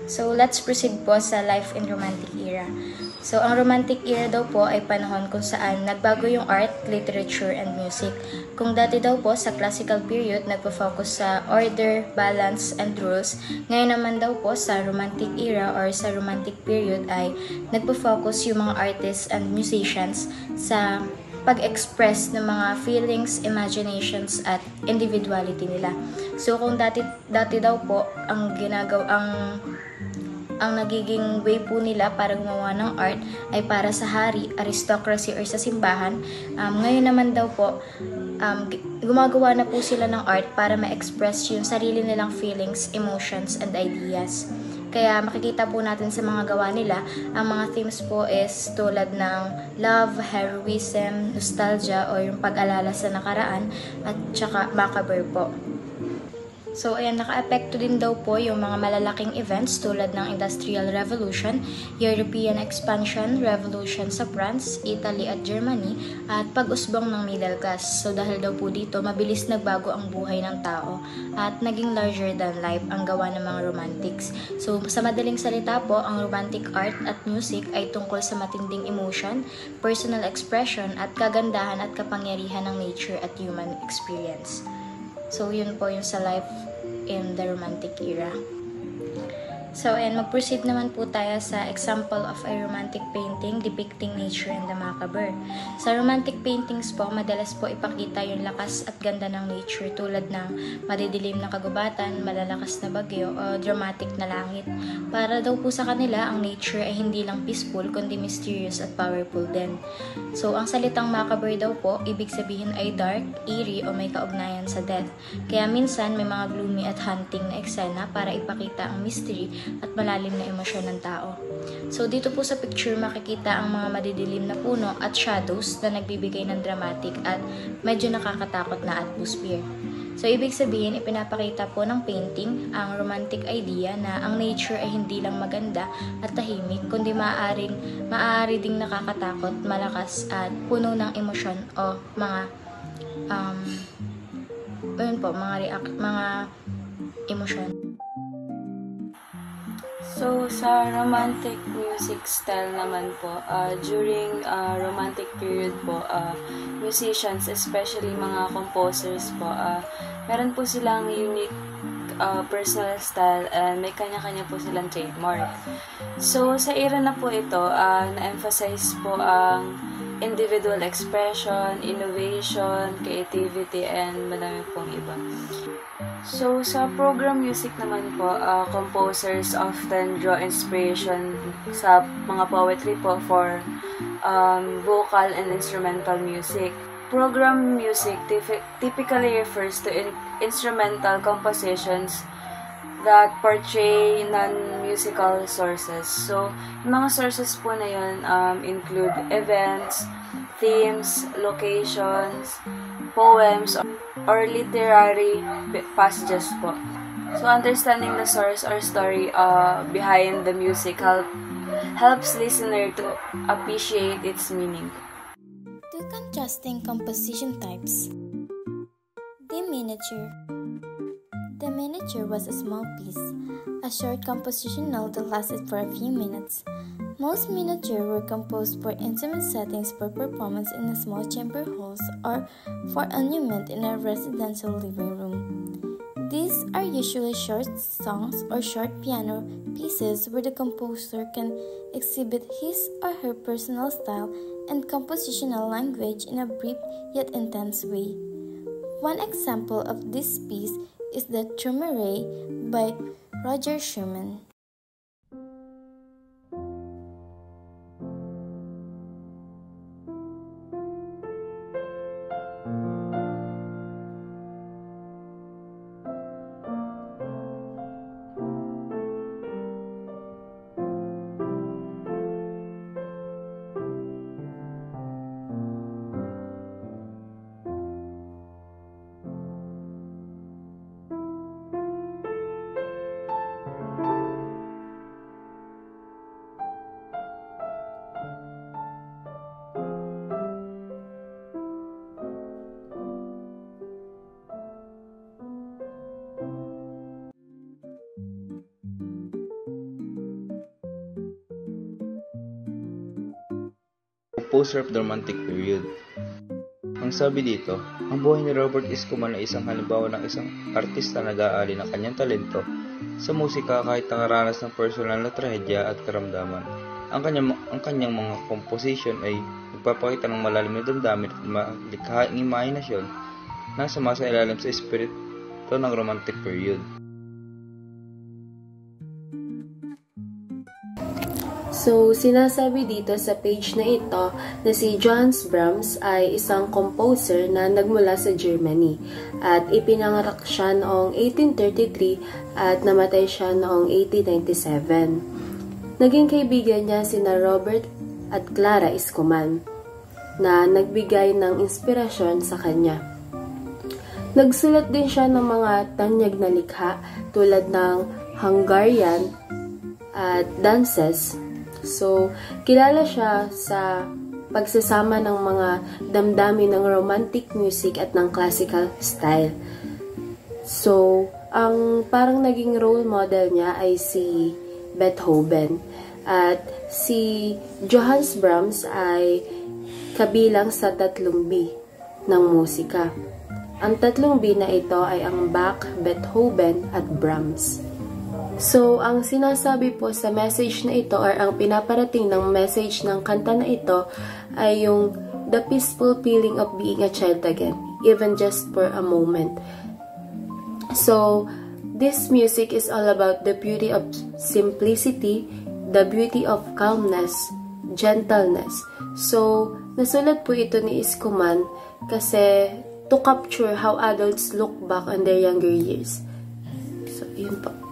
So, let's proceed po sa life in romantic era. So, ang romantic era daw po ay panahon kung saan nagbago yung art, literature, and music. Kung dati daw po sa classical period, nagpo-focus sa order, balance, and rules, ngayon naman daw po sa romantic era or sa romantic period ay nagpo-focus yung mga artists and musicians sa pag-express ng mga feelings, imaginations, at individuality nila. So, kung dati daw po, ang nagiging way po nila para gumawa ng art ay para sa hari, aristocracy, or sa simbahan. Ngayon naman daw po, gumagawa na po sila ng art para ma-express yung sarili nilang feelings, emotions, and ideas. Kaya makikita po natin sa mga gawa nila, ang mga themes po is tulad ng love, heroism, nostalgia, o yung pag-alala sa nakaraan, at saka macabre po. So, ayan, naka-apekto din daw po yung mga malalaking events tulad ng Industrial Revolution, European Expansion, Revolution sa France, Italy at Germany, at pag-usbong ng middle class. So, dahil daw po dito, mabilis nagbago ang buhay ng tao at naging larger than life ang gawa ng mga romantics. So, sa madaling salita po, ang romantic art at music ay tungkol sa matinding emotion, personal expression, at kagandahan at kapangyarihan ng nature at human experience. So, yun po yung sa life in the romantic era. So, and mag-proceed naman po tayo sa example of a romantic painting depicting nature and the macabre. Sa romantic paintings po, madalas po ipakita yung lakas at ganda ng nature tulad ng madidilim na kagubatan, malalakas na bagyo, o dramatic na langit. Para daw po sa kanila, ang nature ay hindi lang peaceful, kundi mysterious at powerful din. So, ang salitang macabre daw po, ibig sabihin ay dark, eerie, o may kaugnayan sa death. Kaya minsan, may mga gloomy at haunting na eksena para ipakita ang mystery at malalim na emosyon ng tao. So, dito po sa picture makikita ang mga madidilim na puno at shadows na nagbibigay ng dramatic at medyo nakakatakot na atmosphere. So, ibig sabihin, ipinapakita po ng painting ang romantic idea na ang nature ay hindi lang maganda at tahimik, kundi maaari ding nakakatakot, malakas at puno ng emosyon o mga mga emosyon. So, sa romantic music style naman po, during romantic period po, musicians, especially mga composers po, meron po silang unique personal style and may kanya-kanya po silang trademark. So, sa era na po ito, na-emphasize po ang individual expression, innovation, creativity, and madami pong iba. So, sa program music naman po, composers often draw inspiration sa mga poetry po for vocal and instrumental music. Program music typically refers to instrumental compositions that portray non-musical sources. So, yung mga sources po na yun include events, themes, locations, poems, or literary passages po. So, understanding the source or story behind the music helps listener to appreciate its meaning. Two contrasting composition types. The miniature. The miniature was a small piece, a short compositional that lasted for a few minutes. Most miniature were composed for intimate settings for performance in a small chamber halls or for amusement in a residential living room. These are usually short songs or short piano pieces where the composer can exhibit his or her personal style and compositional language in a brief yet intense way. One example of this piece is the Traumerei by Roger Schumann. composer of the Romantic period. Ang sabi dito, ang buhay ni Robert Escoman ay isang halimbawa ng isang artista na nag-aali ng kanyang talento sa musika kahit nakaranas ng personal na trahedya at karamdaman. Ang kanyang mga composition ay nagpapakita ng malalim na damdamin at malikhaing imahinasyon na sumasailalim sa espiritu ng Romantic period. So, sinasabi dito sa page na ito na si Johannes Brahms ay isang composer na nagmula sa Germany at ipinanganak siya noong 1833 at namatay siya noong 1897. Naging kaibigan niya sina Robert at Clara Escoman na nagbigay ng inspirasyon sa kanya. Nagsulat din siya ng mga tanyag na likha tulad ng Hungarian at dances. So, kilala siya sa pagsasama ng mga damdamin ng romantic music at ng classical style. So, ang parang naging role model niya ay si Beethoven. At si Johannes Brahms ay kabilang sa 3 B ng musika. Ang 3 B na ito ay ang Bach, Beethoven at Brahms. So, ang sinasabi po sa message na ito or ang pinaparating ng message ng kanta na ito ay yung the peaceful feeling of being a child again, even just for a moment. So, this music is all about the beauty of simplicity, the beauty of calmness, gentleness. So, nasulat po ito ni Escoman kasi to capture how adults look back on their younger years. So, yun po.